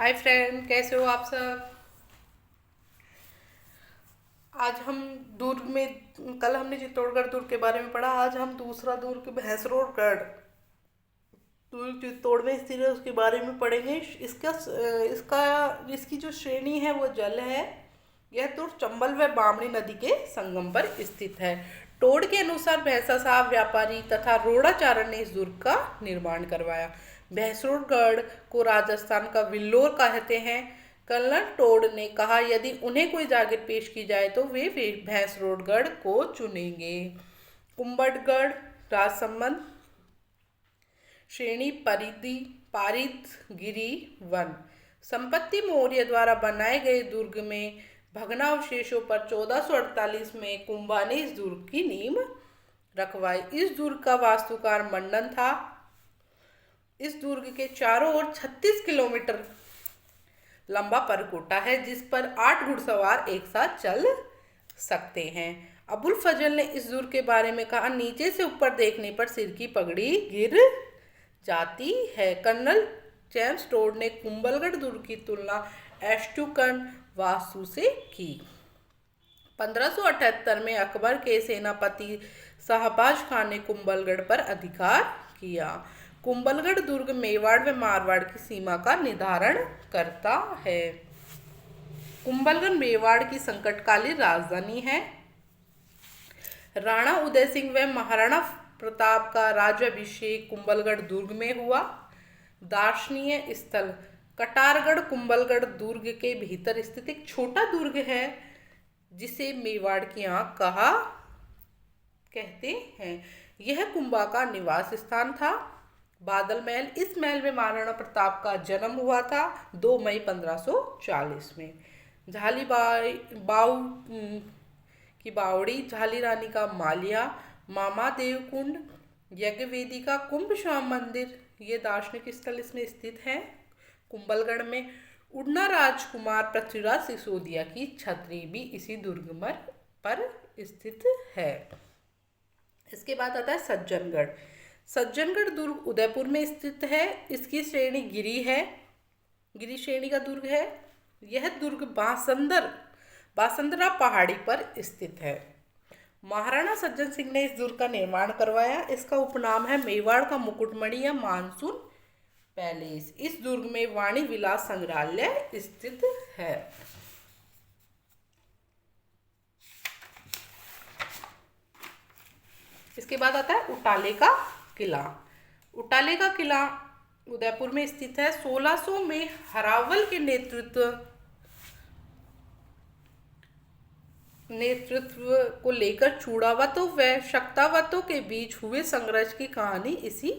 Hi friend, कैसे हो आप सब। आज हम दुर्ग में, कल हमने चित्तौड़गढ़ दुर्ग के बारे में पढ़ा। आज हम दूसरा दुर्ग भैंसरोडगढ़ दुर्ग चित्तौड़ में स्थित है उसके बारे में पढ़ेंगे। इसका इसकी जो श्रेणी है वो जल है। यह दुर्ग चंबल व बामणी नदी के संगम पर स्थित है। टोड के अनुसार भैंसा साहब व्यापारी तथा रोडाचारण ने इस दुर्ग का निर्माण करवाया। भैंसरोडगढ़ को राजस्थान का विल्लोर कहते हैं। कर्नल टोड ने कहा यदि उन्हें कोई जागीर पेश की जाए तो वे भैंसरोडगढ़ को चुनेंगे। कुंभटगढ़ राजसमंद श्रेणी परिधि पारित गिरी वन संपत्ति मौर्य द्वारा बनाए गए दुर्ग में भग्नावशेषों पर 1448 में कुंभा ने इस दुर्ग की नींव रखवाई। इस दुर्ग का वास्तुकार मंडन था। इस दुर्ग के चारों ओर 36 किलोमीटर लंबा परकोटा है जिस पर 8 घुड़सवार एक साथ चल सकते हैं। अबुल फजल ने इस दुर्ग के बारे में कहा नीचे से ऊपर देखने पर सिर की पगड़ी गिर जाती है। कर्नल जेम्स टोड ने कुंभलगढ़ दुर्ग की तुलना एस्टुकन वास्तु से की। 1578 में अकबर के सेनापति शाहबाज खान ने कुंभलगढ़ पर अधिकार किया। कुंभलगढ़ दुर्ग मेवाड़ व मारवाड़ की सीमा का निर्धारण करता है। कुंभलगढ़ मेवाड़ की संकटकालीन राजधानी है। राणा उदय सिंह व महाराणा प्रताप का राज्याभिषेक कुंभलगढ़ दुर्ग में हुआ। दार्शनिक स्थल कटारगढ़ कुंभलगढ़ दुर्ग के भीतर स्थित एक छोटा दुर्ग है जिसे मेवाड़ की आंख कहा कहते हैं। यह कुंभा का निवास स्थान था। बादल महल, इस महल में महाराणा प्रताप का जन्म हुआ था 2 मई 1540 में। झाली बाऊ की बावड़ी, झाली रानी का मालिया, मामा देव कुंड, यज्ञ वेदी का कुंभ श्याम मंदिर ये दार्शनिक स्थल इसमें स्थित है। कुंभलगढ़ में उड़ना राजकुमार पृथ्वीराज सिसोदिया की छतरी भी इसी दुर्ग पर स्थित है। इसके बाद आता है सज्जनगढ़। सज्जनगढ़ दुर्ग उदयपुर में स्थित है। इसकी श्रेणी गिरी है, गिरी श्रेणी का दुर्ग है। यह दुर्ग बासंदरा पहाड़ी पर स्थित है। महाराणा सज्जन सिंह ने इस दुर्ग का निर्माण करवाया। इसका उपनाम है मेवाड़ का मुकुटमणि या मानसून पैलेस। इस दुर्ग में वाणी विलास संग्रहालय स्थित है। इसके बाद आता है उटाले का किला। उटाले का किला उदयपुर में स्थित है। 1600 में हरावल के नेतृत्व को लेकर चूड़ावतों व शक्तावतों के बीच हुए संघर्ष की कहानी इसी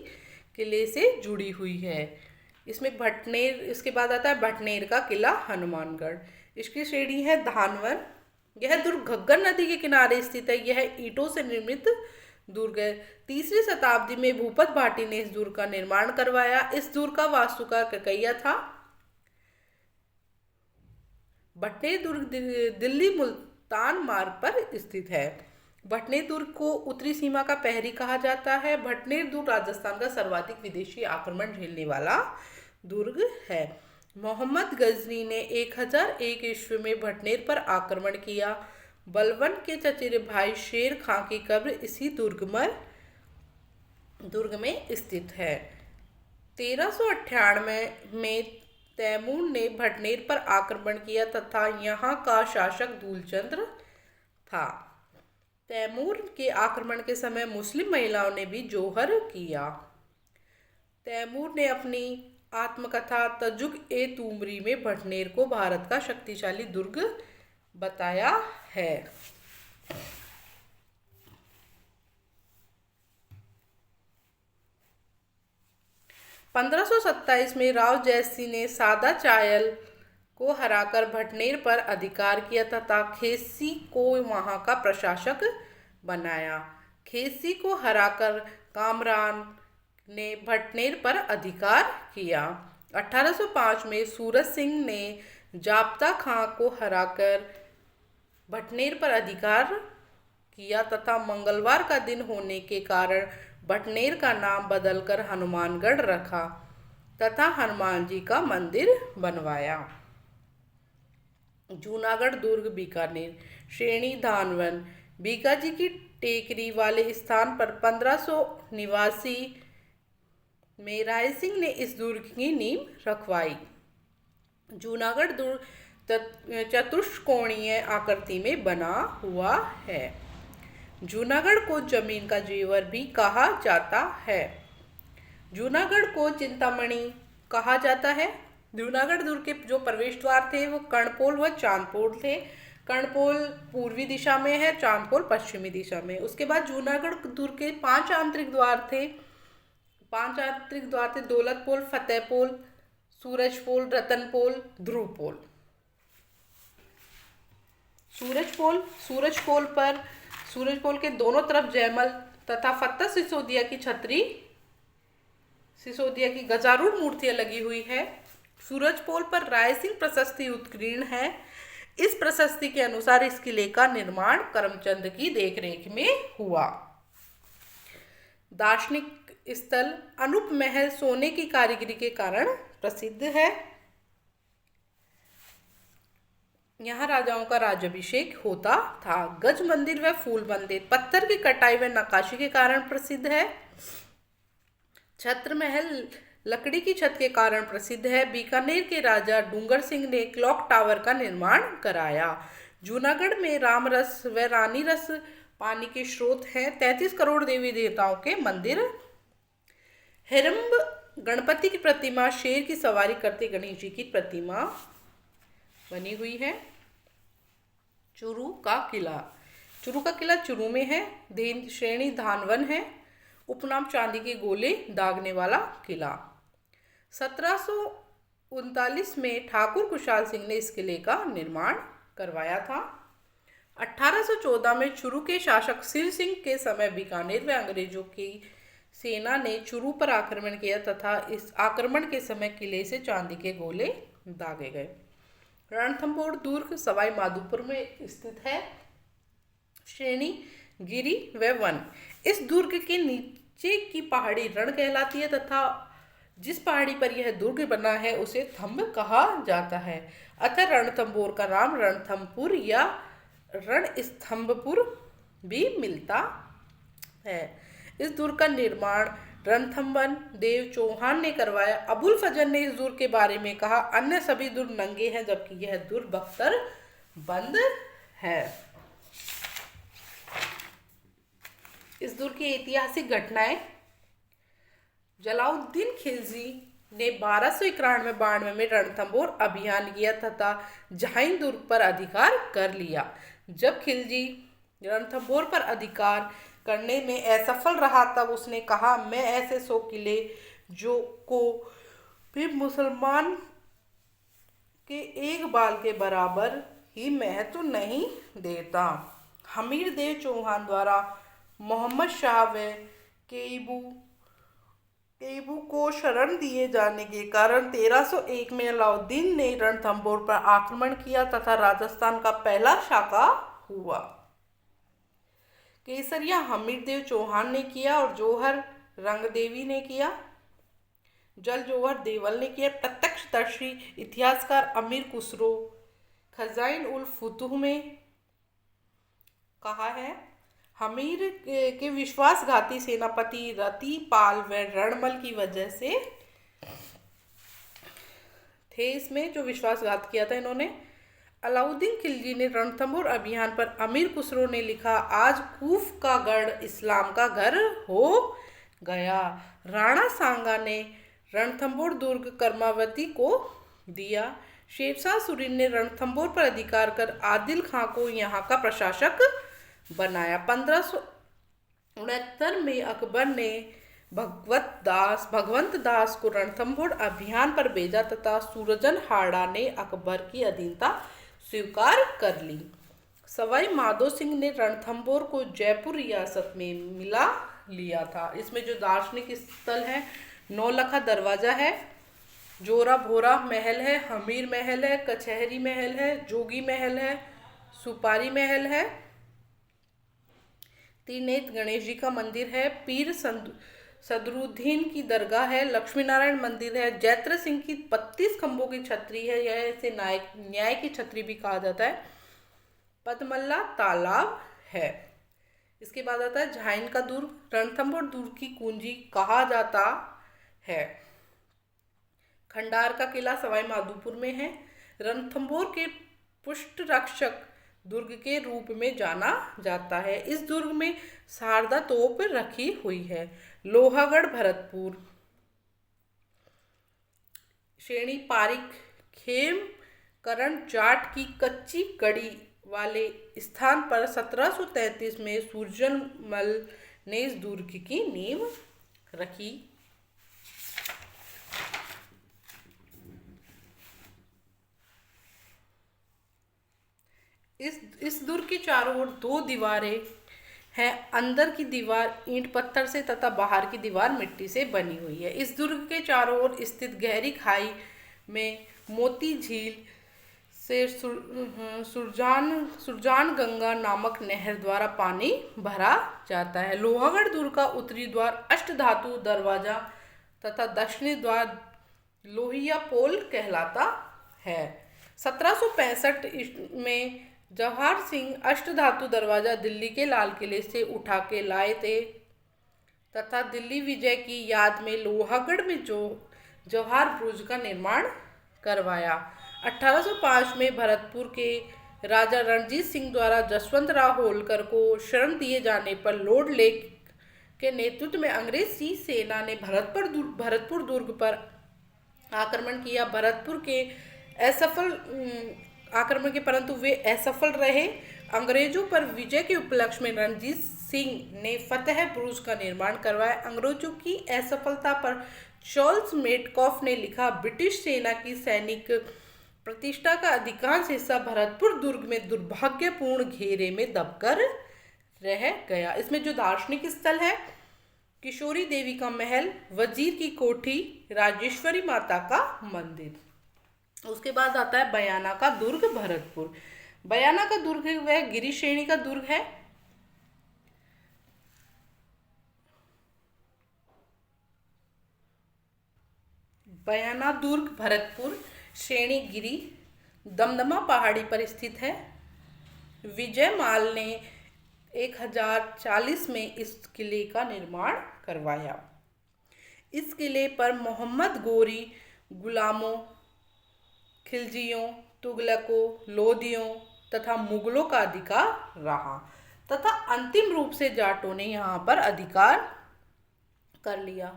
किले से जुड़ी हुई है। इसमें भटनेर, इसके बाद आता है भटनेर का किला हनुमानगढ़। इसकी श्रेणी है धानवन। यह दुर्ग घग्गर नदी के किनारे स्थित है। यह ईंटों से निर्मित दुर्ग है। 3वीं शताब्दी में भूपत भाटी ने इस दुर्ग का निर्माण करवाया। इस दुर्ग का वास्तुकार ककैया था। भटनेर दुर्ग दिल्ली मुल्तान मार्ग पर स्थित है। भटनेर दुर्ग को उत्तरी सीमा का प्रहरी कहा जाता है। भटनेर दुर्ग राजस्थान का सर्वाधिक विदेशी आक्रमण झेलने वाला दुर्ग है। मोहम्मद गजनी ने 1001 ईस्वी में भटनेर पर आक्रमण किया। बलबन के चचेरे भाई शेर खां की कब्र इसी दुर्ग में स्थित है। 1398 में तैमूर ने भटनेर पर आक्रमण किया तथा यहाँ का शासक धूलचंद्र था। तैमूर के आक्रमण के समय मुस्लिम महिलाओं ने भी जोहर किया। तैमूर ने अपनी आत्मकथा तजुग-ए-तूमरी में भटनेर को भारत का शक्तिशाली दुर्ग बताया है। 1527 में राव जयसिंह ने सादा चायल को हराकर भटनेर पर अधिकार किया तथा खेसी को वहां का प्रशासक बनाया। खेसी को हराकर कामरान ने भटनेर पर अधिकार किया। 1805 में सूरज सिंह ने जाब्ता खां को हराकर भटनेर पर अधिकार किया तथा मंगलवार का दिन होने के कारण भटनेर का नाम बदलकर हनुमानगढ़ रखा तथा हनुमान जी का मंदिर बनवाया। जूनागढ़ दुर्ग बीकानेर श्रेणी धानवन बीकाजी की टेकरी वाले स्थान पर 1500 निवासी में राय सिंह ने इस दुर्ग की नींव रखवाई। जूनागढ़ दुर्ग चतुष्कोणीय आकृति में बना हुआ है। जूनागढ़ को जमीन का जेवर भी कहा जाता है। जूनागढ़ को चिंतामणि कहा जाता है। जूनागढ़ दुर्ग के जो प्रवेश द्वार थे वो कर्णपोल व चांदपोल थे। कर्णपोल पूर्वी दिशा में है, चांदपोल पश्चिमी दिशा में। उसके बाद जूनागढ़ दुर्ग के 5 आंतरिक द्वार थे। 5 आंतरिक द्वार थे दौलतपोल, फतेहपोल, सूरजपोल, रतनपोल, ध्रुवपोल। सूरजपोल के दोनों तरफ जयमल तथा फत्ता सिसोदिया की गजारूढ़ मूर्तियां लगी हुई है। सूरजपोल पर राय सिंह प्रशस्ति उत्कीर्ण है। इस प्रशस्ति के अनुसार इस किले का निर्माण करमचंद की देखरेख में हुआ। दार्शनिक स्थल अनूप महल सोने की कारीगरी के कारण प्रसिद्ध है। यहाँ राजाओं का राज्याभिषेक होता था। गज मंदिर व फूल मंदिर पत्थर की कटाई व नक्काशी के कारण प्रसिद्ध है। छत्र महल लकड़ी की छत के कारण प्रसिद्ध है। बीकानेर के राजा डूंगर सिंह ने क्लॉक टावर का निर्माण कराया। जूनागढ़ में रामरस व रानी रस पानी के स्रोत हैं। 33 करोड़ देवी देवताओं के मंदिर। हिरंब गणपति की प्रतिमा, शेर की सवारी करते गणेश जी की प्रतिमा बनी हुई है। चूरू का किला चूरू में है। श्रेणी धानवन है। उपनाम चांदी के गोले दागने वाला किला। 1739 में ठाकुर कुशाल सिंह ने इस किले का निर्माण करवाया था। 1814 में चूरू के शासक सिर सिंह के समय बीकानेर में अंग्रेजों की सेना ने चूरू पर आक्रमण किया तथा इस आक्रमण के समय किले से चांदी के गोले दागे गए। रणथंभौर दुर्ग सवाई माधोपुर में स्थित है। श्रेणी गिरी व वन। इस दुर्ग के नीचे की पहाड़ी रण कहलाती है तथा जिस पहाड़ी पर यह दुर्ग बना है उसे थंब कहा जाता है। अतः रणथंभौर का नाम रणथंभपुर या रणस्तंभपुर भी मिलता है। इस दुर्ग का निर्माण रणथंभन देव चौहान ने करवाया। अबुल फजल ने इस दुर्ग के बारे में कहा, अन्य सभी दुर्ग नंगे हैं जबकि यह दुर्ग बख्तर बंद है। इस दुर्ग की ऐतिहासिक घटनाएं। जलाउद्दीन खिलजी ने 1291-92 में रणथंभौर अभियान किया तथा झाइन दुर्ग पर अधिकार कर लिया। जब खिलजी रणथंभौर पर अधिकार करने में असफल रहा तब उसने कहा, मैं ऐसे 100 किले जो को भी मुसलमान के एक बाल के बराबर ही महत्व नहीं देता। हमीर देव चौहान द्वारा मोहम्मद शाह व केयबू को शरण दिए जाने के कारण 1301 में अलाउद्दीन ने रणथंभौर पर आक्रमण किया तथा राजस्थान का पहला शाका हुआ। केसरिया हमीर देव चौहान ने किया और जौहर रंगदेवी ने किया। जल जौहर देवल ने किया। प्रत्यक्षदर्शी इतिहासकार अमीर खुसरो खजाइन उल फुतूह में कहा है, हमीर के विश्वासघाती सेनापति रतिपाल व रणमल की वजह से थे। इसमें जो विश्वासघात किया था इन्होंने। अलाउद्दीन खिलजी ने रणथंभौर अभियान पर अमीर खुसरो ने लिखा, आज कूफ का गढ़ इस्लाम का घर हो गया। राणा सांगा ने रणथंभौर दुर्ग कर्मावती को दिया। शेरशाह सूरी ने रणथंभौर पर अधिकार कर आदिल खां को यहाँ का प्रशासक बनाया। 1569 में अकबर ने भगवंत दास को रणथंभौर अभियान पर भेजा तथा सूरजन हाड़ा ने अकबर की अधीनता स्वीकार कर ली। सवाई माधो सिंह ने रणथंभौर को जयपुर रियासत में मिला लिया था। इसमें जो दार्शनिक स्थल है, नौलखा दरवाजा है, जोरा भोरा महल है, हमीर महल है, कचहरी महल है, जोगी महल है, सुपारी महल है, त्रिनेत्र गणेश जी का मंदिर है, पीर सदरुद्दीन की दरगाह है, लक्ष्मी नारायण मंदिर है, जैत्र सिंह की 32 खंभों की छतरी है, यह इसे न्याय की छतरी भी कहा जाता है। पदमल्ला तालाब है। इसके बाद आता है झाइन का दुर्ग, रणथंभौर दुर्ग की कुंजी कहा जाता है। खंडार का किला सवाई माधोपुर में है। रणथंभौर के पुष्ट रक्षक दुर्ग के रूप में जाना जाता है। इस दुर्ग में शारदा तोप रखी हुई है। लोहागढ़ भरतपुर, श्रेणी पारिक खेम करण जाट की कच्ची कड़ी वाले स्थान पर 1733 में सूरजमल ने इस दुर्ग की नींव रखी। इस दुर्ग की चारों ओर 2 दीवारें हैं। अंदर की दीवार ईंट पत्थर से तथा बाहर की दीवार मिट्टी से बनी हुई है। इस दुर्ग के चारों ओर स्थित गहरी खाई में मोती झील से सुरजान गंगा नामक नहर द्वारा पानी भरा जाता है। लोहागढ़ दुर्ग का उत्तरी द्वार अष्टधातु दरवाजा तथा दक्षिणी द्वार लोहिया पोल कहलाता है। 1765 में जवाहर सिंह अष्टधातु दरवाजा दिल्ली के लाल किले से उठा के लाए थे तथा दिल्ली विजय की याद में लोहागढ़ में जवाहर बुर्ज का निर्माण करवाया। 1805 में भरतपुर के राजा रणजीत सिंह द्वारा जसवंत राव होलकर को शरण दिए जाने पर लॉर्ड लेक के नेतृत्व में अंग्रेजी सेना ने भरतपुर दुर्ग पर आक्रमण किया। भरतपुर के आक्रमण के परंतु वे असफल रहे। अंग्रेजों पर विजय के उपलक्ष्य में रणजीत सिंह ने फतेह बुर्ज का निर्माण करवाया। अंग्रेजों की असफलता पर चार्ल्स मेटकॉफ ने लिखा, ब्रिटिश सेना की सैनिक प्रतिष्ठा का अधिकांश हिस्सा भरतपुर दुर्ग में दुर्भाग्यपूर्ण घेरे में दबकर रह गया। इसमें जो दार्शनिक स्थल है, किशोरी देवी का महल, वजीर की कोठी, राजेश्वरी माता का मंदिर। उसके बाद आता है बयाना का दुर्ग भरतपुर। बयाना का दुर्ग वह गिरी श्रेणी का दुर्ग है। बयाना दुर्ग भरतपुर श्रेणी गिरी दमदमा पहाड़ी पर स्थित है। विजय माल ने 1040 में इस किले का निर्माण करवाया। इस किले पर मोहम्मद गोरी गुलामों, खिलजियों, तुगलकों, लोदियों तथा मुगलों का अधिकार रहा तथा अंतिम रूप से जाटों ने यहाँ पर अधिकार कर लिया।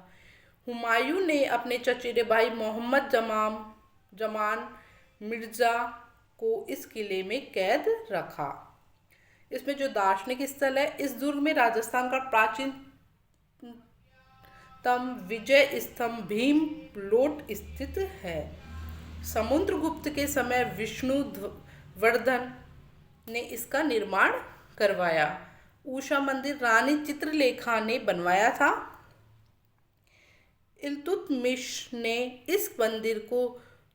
हुमायूं ने अपने चचेरे भाई मोहम्मद जमान मिर्जा को इस किले में कैद रखा। इसमें जो दार्शनिक स्थल है, इस दुर्ग में राजस्थान का प्राचीनतम विजय स्तंभ भीम लोट स्थित है। समुद्रगुप्त के समय विष्णुवर्धन ने इसका निर्माण करवाया। उषा मंदिर रानी चित्रलेखा ने बनवाया था। इल्तुतमिश ने इस मंदिर को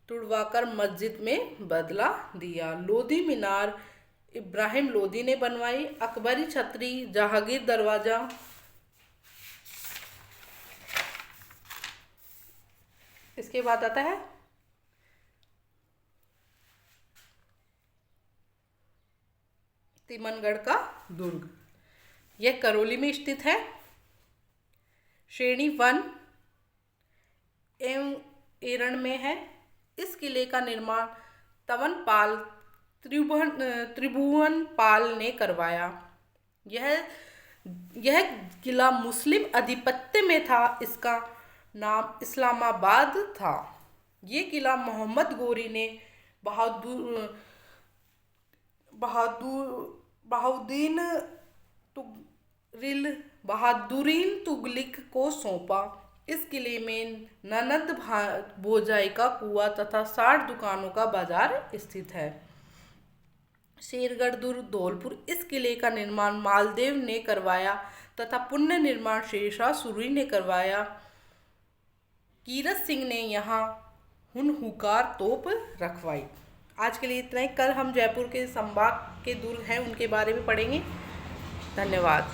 तुड़वाकर मस्जिद में बदला दिया। लोधी मीनार इब्राहिम लोधी ने बनवाई। अकबरी छतरी, जहांगीर दरवाजा, इसके बाद आता है तिमनगढ़ का दुर्ग। यह करौली में स्थित है। श्रेणी 1 एवं एरण में है। इस किले का निर्माण तवनपाल त्रिभुवन पाल ने करवाया। यह किला मुस्लिम अधिपत्य में था। इसका नाम इस्लामाबाद था। ये किला मोहम्मद गोरी ने बहादुरीन तुगलक को सौंपा। इस किले में ननद भोजाई का कुआं तथा 60 दुकानों का बाजार स्थित है। शेरगढ़ दुर्ग धौलपुर। इस किले का निर्माण मालदेव ने करवाया तथा पुनः निर्माण शेरशाह सूरी ने करवाया। कीरत सिंह ने यहाँ हुनहुकार तोप रखवाई। आज के लिए इतना ही। कल हम जयपुर के संभाग के दुर्ग हैं उनके बारे में पढ़ेंगे। धन्यवाद।